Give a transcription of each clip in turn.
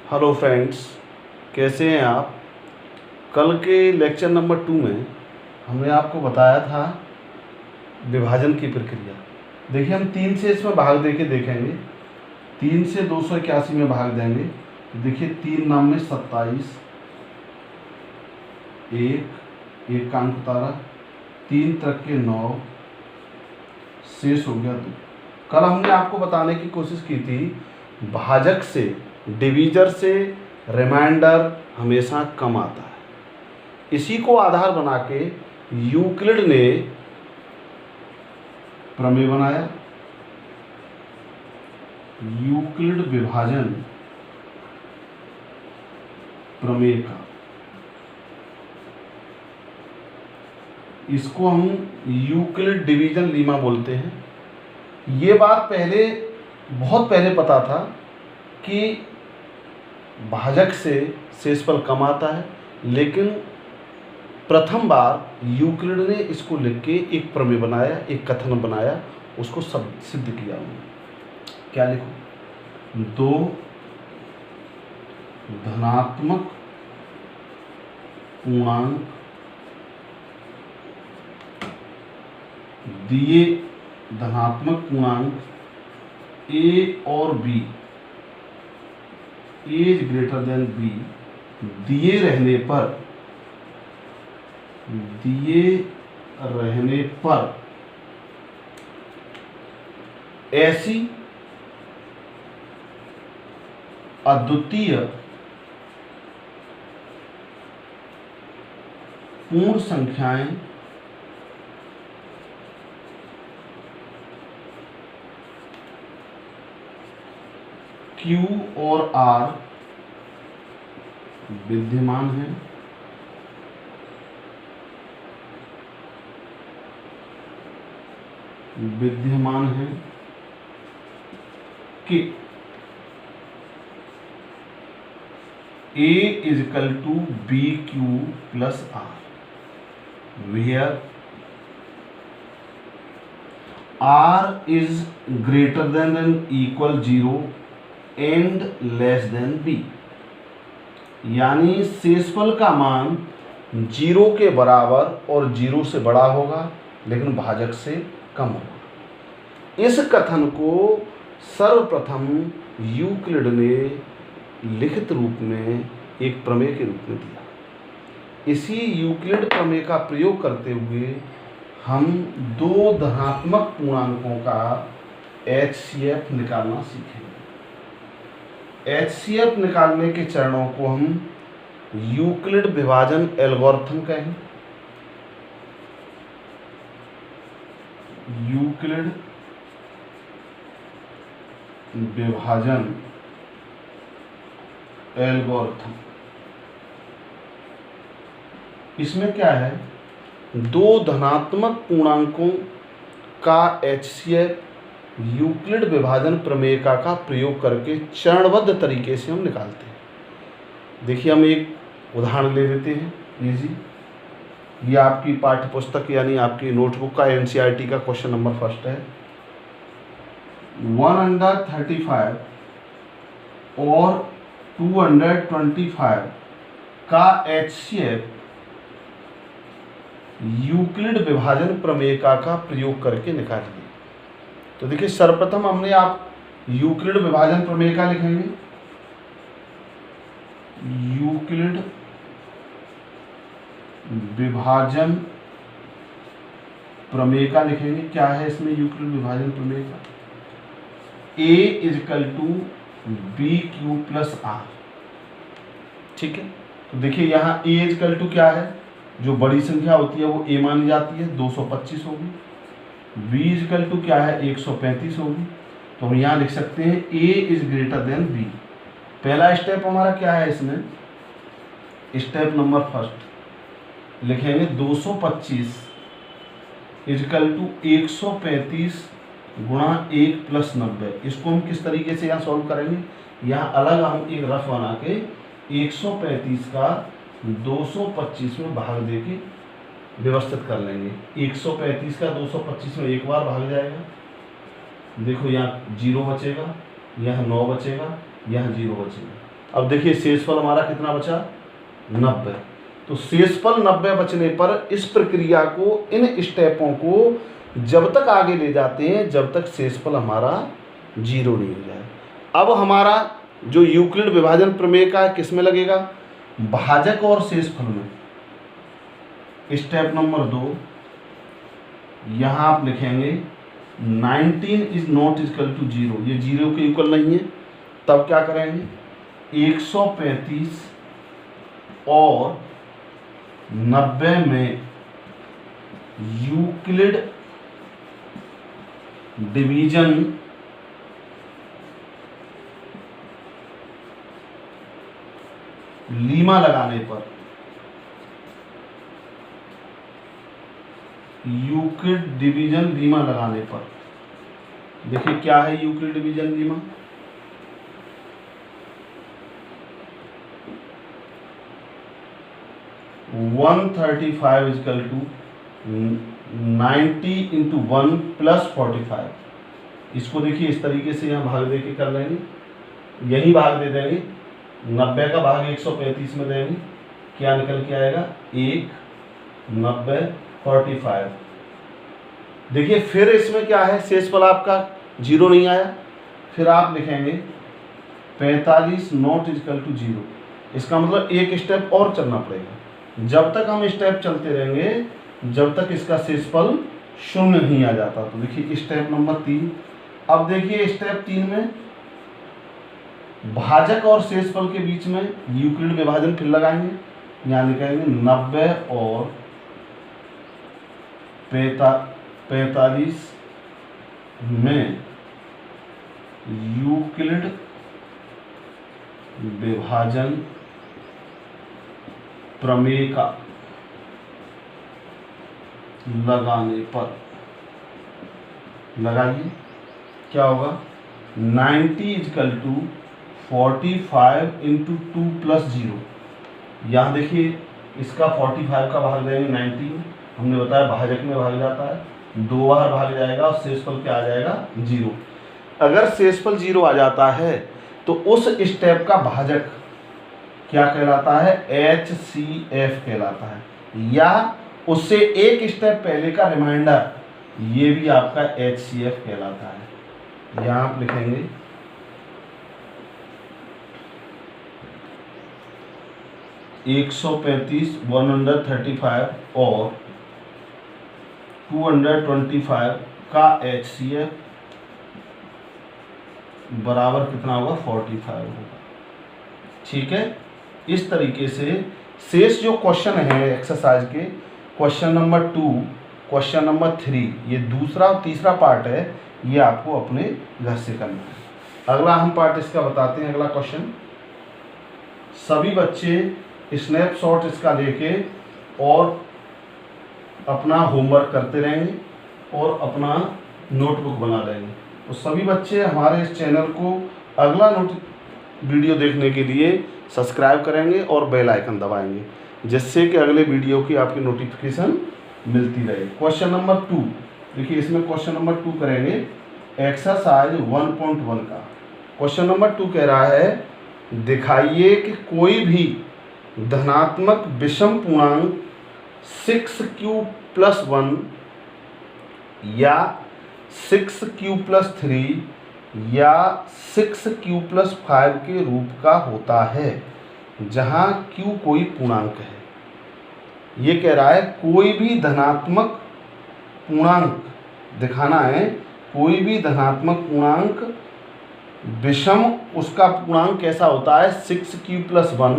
Hello friends, कैसे हैं आप। कल के लेक्चर नंबर 2 में हमने आपको बताया था विभाजन की प्रक्रिया। देखिए, हम 3 से इसमें भाग दे के देखेंगे। 3 से 281 में भाग देंगे। देखिए, 3 नाम में 27, एक का अंक उतारा, 3 तक के 9, शेष हो गया 2। कल हमने आपको बताने की कोशिश की थी भाजक से, डिवीजर से रिमाइंडर हमेशा कम आता है। इसी को आधार बना के यूक्लिड ने प्रमेय बनाया, यूक्लिड विभाजन प्रमेय का। इसको हम यूक्लिड डिवीजन लीमा बोलते हैं। ये बात बहुत पहले पता था कि भाजक से शेषफल कम आता है, लेकिन प्रथम बार यूक्लिड ने इसको लिख के एक प्रमेय बनाया, एक कथन बनाया, उसको सब सिद्ध किया उन्होंने। क्या लिखो? 2 धनात्मक पूर्णांक दिए, धनात्मक पूर्णांक a और b is greater then b दिए रहने पर ऐसी अद्वितीय पूर्ण संख्याएं Q और R विद्यमान है, कि A is equal to BQ plus R, where R is greater than and equal 0 and less than b। यानी शेषफल का मान 0 के बराबर और 0 से बड़ा होगा, लेकिन भाजक से कम होगा। इस कथन को सर्वप्रथम यूक्लिड ने लिखित रूप में एक प्रमेय के रूप में दिया। इसी यूक्लिड प्रमेय का प्रयोग करते हुए हम 2 धनात्मक पूर्णांकों का HCF निकालना सीखेंगे। HCF निकालने के चरणों को हम यूक्लिड विभाजन एल्गोरिथम कहेंगे। यूक्लिड विभाजन एल्गोरिथम। इसमें क्या है? 2 धनात्मक पूर्णांकों का HCF यूक्लिड विभाजन प्रमेयिका का प्रयोग करके चरणबद्ध तरीके से हम निकालते हैं। देखिए, हम एक उदाहरण ले लेते हैं इजी। ये आपकी पाठ्यपुस्तक यानी आपकी नोटबुक का NCERT का क्वेश्चन नंबर 1 है। 135 और 225 का HCF यूक्लिड विभाजन प्रमेयिका का प्रयोग करके निकालिए। तो देखिए, सर्वप्रथम हमने आप यूक्लिड विभाजन प्रमेयिका लिखेंगे। यूक्लिड विभाजन प्रमेयिका लिखेंगे। क्या है इसमें यूक्लिड विभाजन प्रमेयिका? A is equal to BQ plus R। ठीक है, तो देखिए यहाँ A इज इक्वल टू क्या है? जो बड़ी संख्या होती है वो A मानी जाती है, 225 होगी। B इज इक्वल टू क्या है? 135 होगी। तो हम यहाँ लिख सकते हैं A is greater then B। पहला स्टेप हमारा क्या है इसमें? स्टेप नंबर 1 लिखेंगे 225 इज इक्वल टू 135 गुणा 1 प्लस 90। इसको हम किस तरीके से यहाँ सॉल्व करेंगे? यहाँ अलग हम एक रफ बना के 135 का 225 में भाग दे के व्यवस्थित कर लेंगे। 135 का 225 में एक बार भाग जाएगा, देखो यहाँ 0 बचेगा, यहाँ 9 बचेगा, यहाँ 0 बचेगा। अब देखिए शेषफल हमारा कितना बचा, 90। तो शेषफल 90 बचने पर इस प्रक्रिया को, इन स्टेपों को जब तक आगे ले जाते हैं जब तक शेषफल हमारा 0 नहीं हो जाए। अब हमारा जो यूक्लिड विभाजन प्रमेय का किस में लगेगा, भाजक और शेषफल में। स्टेप नंबर 2, यहाँ आप लिखेंगे 19 इज नॉट इक्वल टू 0, ये 0 के इक्वल नहीं है। तब क्या करेंगे, 135 और 90 में यूक्लिड डिवीजन लीमा लगाने पर, यूक्लिड डिवीजन लीमा लगाने पर, देखिए क्या है Euclid division lemma, one 35 is equal to 90 into 1 plus 45। इसको देखिए इस तरीके से यहाँ भाग दे के कर लेंगे, यही भाग दे देंगे, 90 का भाग 135 में देंगे, क्या निकल के आएगा 1, 90, 45। देखिए फिर इसमें क्या है, शेषफल आपका 0 नहीं आया, फिर आप लिखेंगे 45 नॉट इजकल टू 0। इसका मतलब एक स्टेप और चलना पड़ेगा। जब तक हम स्टेप चलते रहेंगे जब तक इसका शेषफल 0 नहीं आ जाता। तो देखिए स्टेप नंबर 3। अब देखिए स्टेप 3 में भाजक और शेषफल के बीच में यूक्लिड विभाजन फिर लगाएंगे, यहाँ लिखेंगे 90 और 45 में यूक्लिड विभाजन प्रमेय का लगाने पर, लगाइए क्या होगा, 90 इजकल टू 45 इंटू 2 प्लस 0। यहाँ देखिए इसका 45 का भाग देंगे 90, हमने बताया भाजक में भाग जाता है, 2 बार भाग जाएगा और शेषफल क्या आ जाएगा 0। अगर शेषफल 0 आ जाता है तो उस स्टेप का भाजक क्या कहलाता है, HCF कहलाता है, या उससे एक स्टेप पहले का रिमाइंडर, ये भी आपका HCF कहलाता है। यहाँ आप लिखेंगे 135, 135 और 225 का HCF बराबर कितना होगा, 45 होगा। ठीक है, इस तरीके से शेष जो क्वेश्चन है एक्सरसाइज के, क्वेश्चन नंबर 2, क्वेश्चन नंबर 3, ये दूसरा और तीसरा पार्ट है, ये आपको अपने घर से करना है। अगला हम पार्ट इसका बताते हैं। अगला क्वेश्चन, सभी बच्चे स्नैपशॉट इसका लेके और अपना होमवर्क करते रहेंगे और अपना नोटबुक बना लेंगे। तो सभी बच्चे हमारे इस चैनल को अगला वीडियो देखने के लिए सब्सक्राइब करेंगे और बेल आइकन दबाएंगे, जिससे कि अगले वीडियो की आपकी नोटिफिकेशन मिलती रहे। क्वेश्चन नंबर 2, देखिए इसमें क्वेश्चन नंबर 2 करेंगे एक्सरसाइज 1.1 का। क्वेश्चन नंबर 2 कह रहा है, दिखाइए कि कोई भी धनात्मक विषम पूर्णांक 6q+1 या 6q+3 या 6q+5 के रूप का होता है, जहां q कोई पूर्णांक है। ये कह रहा है कोई भी धनात्मक पूर्णांक दिखाना है, कोई भी धनात्मक पूर्णांक विषम, उसका पूर्णांक कैसा होता है, 6q+1,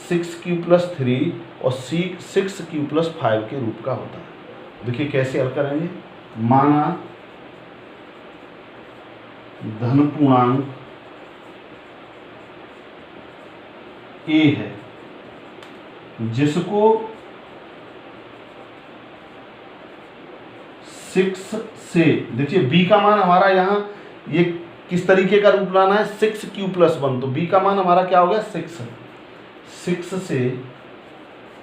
6q+3 और 6q+5 के रूप का होता है। देखिए कैसे हल करेंगे। माना धन पूर्णांक a है, जिसको 6 से, देखिए b का मान हमारा यहाँ ये किस तरीके का रूप लाना है, 6q+1, तो b का मान हमारा क्या हो गया 6 से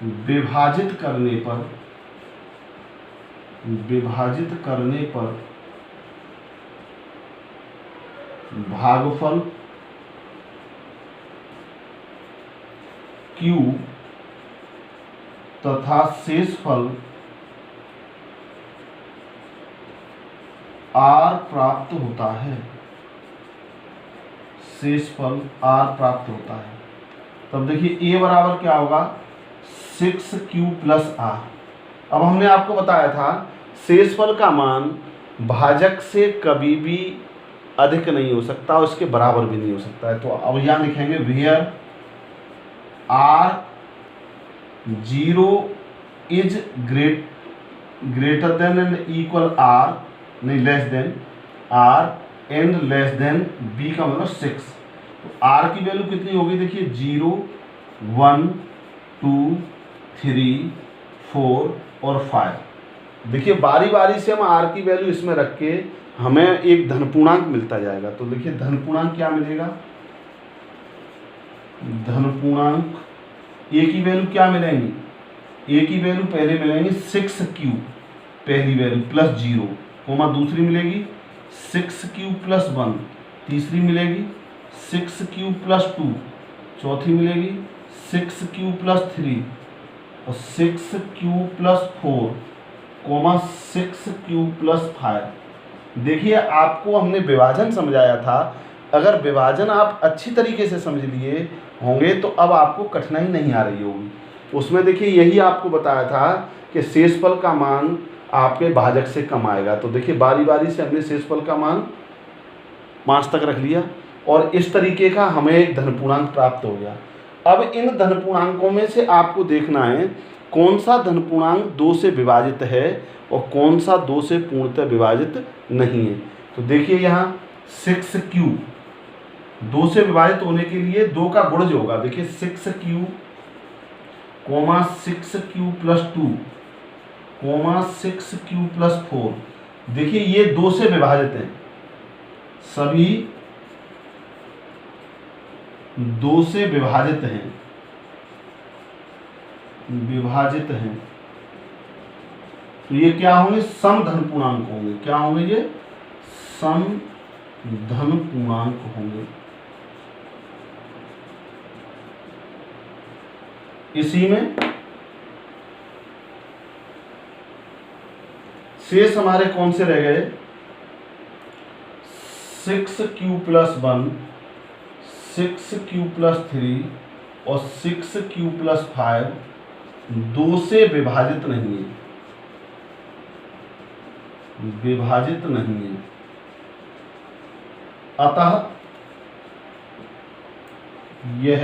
विभाजित करने पर भागफल Q तथा शेषफल R प्राप्त होता है। शेषफल R प्राप्त होता है। तब देखिए A बराबर क्या होगा, 6Q प्लस R। अब हमने आपको बताया था शेषफल का मान भाजक से कभी भी अधिक नहीं हो सकता, उसके बराबर भी नहीं हो सकता है। तो अब यहाँ लिखेंगे where R 0 is greater than and equal R, नहीं less than R and less than B का मतलब 6। तो R की वैल्यू कितनी होगी, देखिए 0 1 2 3 4 और 5। देखिए बारी बारी से हम R की वैल्यू इसमें रख के हमें एक धन पूर्णांक मिलता जाएगा। तो देखिए धन पूर्णांक क्या मिलेगा, धन पूर्णांक A की वैल्यू क्या मिलेंगी, A की वैल्यू पहले मिलेंगी 6Q पहली वैल्यू प्लस 0, कोमा दूसरी मिलेगी 6Q प्लस 1, तीसरी मिलेगी 6Q प्लस 2, चौथी मिलेगी 6Q प्लस 3 और 6Q plus 4, coma 6Q plus 5। देखिए आपको हमने विभाजन समझाया था, अगर विभाजन आप अच्छी तरीके से समझ लिए होंगे तो अब आपको कठिनाई नहीं आ रही होगी। उसमें देखिए यही आपको बताया था कि शेषफल का मान आपके भाजक से कम आएगा। तो देखिए बारी बारी से हमने शेषफल का मान 5 तक रख लिया और इस तरीके का हमें एक धन पूर्णांक प्राप्त हो गया। अब इन धन पूर्णांकों में से आपको देखना है कौन सा धन पूर्णांक 2 से विभाजित है और कौन सा 2 से पूर्णतः विभाजित नहीं है। तो देखिए यहाँ 6Q 2 से विभाजित होने के लिए 2 का गुणज होगा। देखिए 6Q, 6Q plus 2, 6Q plus 4। देखिए ये 2 से विभाजित हैं, सभी 2 से विभाजित हैं, तो ये क्या होंगे, सम धन पूर्णांक होंगे। क्या होंगे ये, सम धन पूर्णांक होंगे। इसी में शेष हमारे कौन से रह गए, 6Q प्लस 1, 6Q प्लस 3 और 6Q प्लस 5 2 से विभाजित नहीं है, विभाजित नहीं है। अतः यह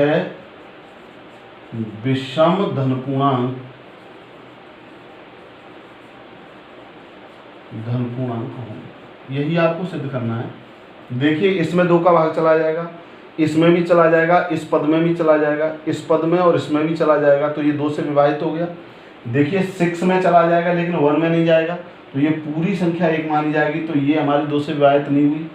विषम धन पूर्णांक होंगे। यही आपको सिद्ध करना है। देखिए इसमें 2 का भाग चला जाएगा, इसमें भी चला जाएगा, इस पद में भी चला जाएगा, इस पद में और इसमें भी चला जाएगा, तो ये 2 से विभाजित हो गया। देखिए 6 में चला जाएगा लेकिन 1 में नहीं जाएगा, तो ये पूरी संख्या 1 मानी जाएगी, तो ये हमारी 2 से विभाजित नहीं हुई।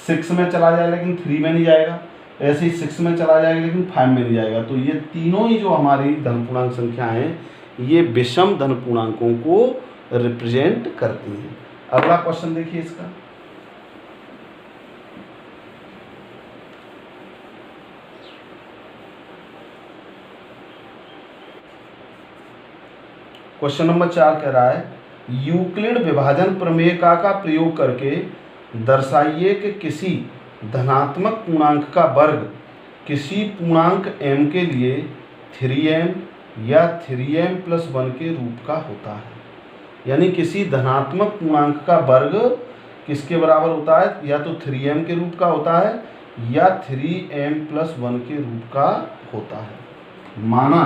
6 में चला जाएगा लेकिन 3 में नहीं जाएगा, ऐसे ही 6 में चला जाएगा लेकिन 5 में नहीं जाएगा। तो ये तीनों ही जो हमारी धन पूर्णांक संख्या हैं ये विषम धन पूर्णांकों को रिप्रेजेंट करती हैं। अगला क्वेश्चन देखिए इसका, क्वेश्चन नंबर 4 कह रहा है यूक्लिड विभाजन प्रमेय का प्रयोग करके दर्शाइए कि किसी धनात्मक पूर्णांक का वर्ग किसी पूर्णांक m के लिए 3m या 3m प्लस 1 के रूप का होता है। यानी किसी धनात्मक पूर्णांक का वर्ग किसके बराबर होता है, या तो 3m के रूप का होता है या 3m प्लस 1 के रूप का होता है। माना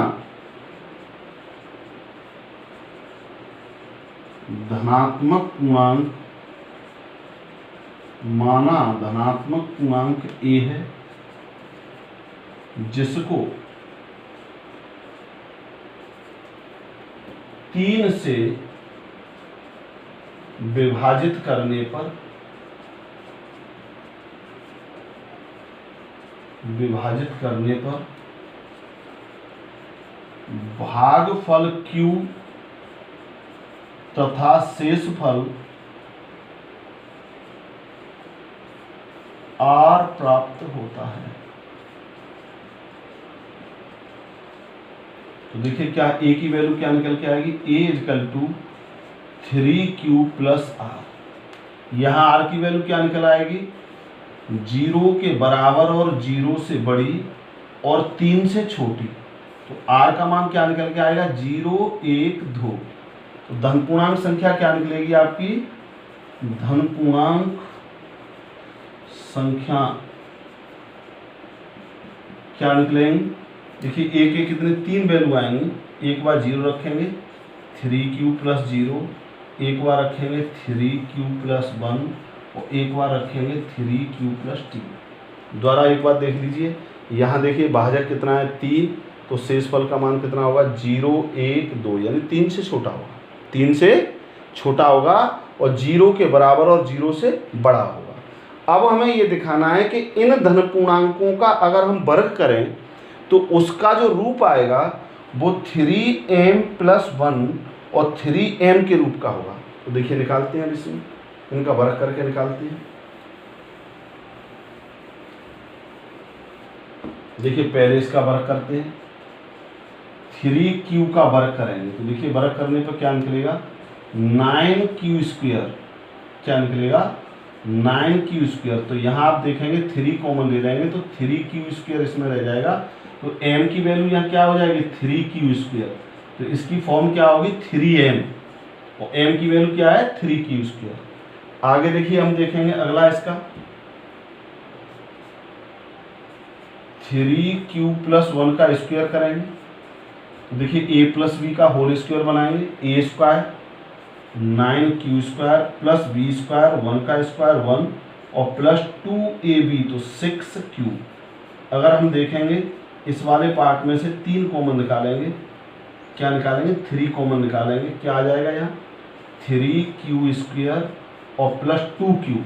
धनात्मक पूर्णांक a है जिसको 3 से विभाजित करने पर भागफल Q तथा शेषफल R प्राप्त होता है। तो देखिए क्या ए की वैल्यू क्या निकल के आएगी, a is equal to 3q plus r. यहाँ आर की वैल्यू क्या निकल आएगी, 0 के बराबर और 0 से बड़ी और 3 से छोटी। तो आर का मान क्या निकल के आएगा, 0, 1, 2। तो धन पूर्णांक संख्या क्या निकलेगी आपकी, धन पूर्णांक संख्या क्या निकलेंगे, देखिए ए के कितने 3 वैल्यू आएंगे। एक बार 0 रखेंगे 3q प्लस 0, एक बार रखेंगे 3q प्लस 1 और एक बार रखेंगे 3q प्लस 2। द्वारा एक बार देख लीजिए, यहाँ देखिए भाजक कितना है 3, तो शेषफल का मान कितना होगा 0, 1, 2, यानी 3 से छोटा होगा, 3 से छोटा होगा और 0 के बराबर और 0 से बड़ा होगा। अब हमें ये दिखाना है कि इन धन पूर्णांकों का अगर हम वर्ग करें तो उसका जो रूप आएगा वो 3m प्लस 1 और 3m के रूप का होगा। तो देखिए निकालते हैं, इसमें इनका वर्ग करके निकालते हैं। देखिए पहले इसका वर्ग करते हैं, 3q का वर्ग करेंगे तो देखिए वर्ग करने पर क्या निकलेगा, 9q स्क्वायर, क्या निकलेगा 9q स्क्वायर। तो यहाँ आप देखेंगे 3 कॉमन ले जाएंगे तो 3q स्क्वायर इसमें रह जाएगा। तो m की वैल्यू यहाँ क्या हो जाएगी 3q स्क्वायर, तो इसकी फॉर्म क्या होगी 3m और m की वैल्यू क्या है 3q स्क्वायर। आगे देखिए हम देखेंगे अगला इसका 3q प्लस 1 का स्क्वायर करेंगे। तो देखिए a प्लस बी का होल स्क्वायर बनाएंगे, a square 9q square plus B square 1 का स्क्वायर 1 और प्लस 2ab तो 6q। अगर हम देखेंगे इस वाले पार्ट में से 3 कॉमन निकालेंगे, क्या निकालेंगे 3 कॉमन निकालेंगे, क्या आ जाएगा यहाँ 3q स्क्वायर और प्लस 2q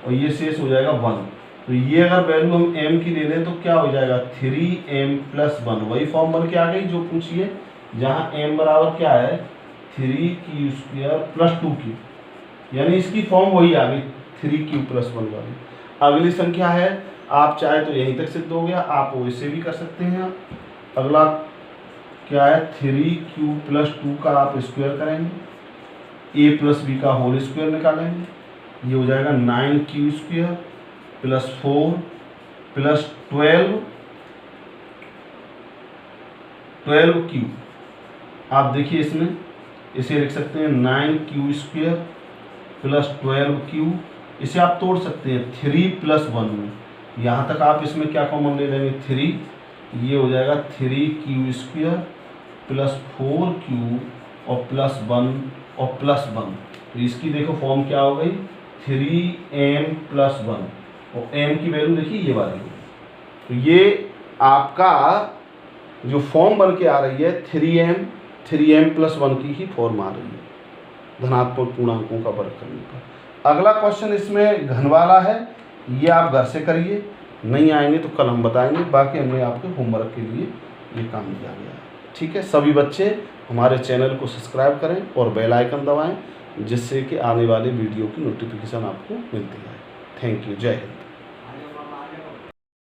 और ये शेष हो जाएगा 1। तो ये अगर वैल्यू हम m की ले लें तो क्या हो जाएगा 3m प्लस 1, वही फॉर्म बन के आ गई जो पूछिए, जहाँ m बराबर क्या है 3q स्क्वायर प्लस 2q, यानी इसकी फॉर्म वही आ गई 3q प्लस 1 वाली। अगली संख्या है, आप चाहे तो यहीं तक सिद्ध हो गया, आप वैसे भी कर सकते हैं। अगला क्या है 3q प्लस 2 का आप स्क्वायर करेंगे, a प्लस बी का होल स्क्वायर निकालेंगे, ये हो जाएगा 9q square plus 4 plus 12q। आप देखिए इसमें इसे लिख सकते हैं 9q स्क्वायर प्लस 12q, इसे आप तोड़ सकते हैं 3 प्लस 1 में, यहाँ तक आप इसमें क्या कॉमन ले लेंगे 3, ये हो जाएगा 3q स्क्वायर प्लस 4q और प्लस 1 और प्लस 1। तो इसकी देखो फॉर्म क्या हो गई 3m प्लस 1 और m की वैल्यू देखिए ये वाली होगी। तो ये आपका जो फॉर्म बन के आ रही है 3m प्लस 1 की ही फॉर्म आ रही है धनात्मक पूर्णांकों का वर्ग करने पर। अगला क्वेश्चन इसमें घन वाला है, ये आप घर से करिए, नहीं आएंगे तो कल हम बताएंगे। बाकी हमने आपके होमवर्क के लिए ये काम दिया गया है। ठीक है, सभी बच्चे हमारे चैनल को सब्सक्राइब करें और बेल आइकन दबाएं, जिससे कि आने वाले वीडियो की नोटिफिकेशन आपको मिलती है। थैंक यू, जय हिंद।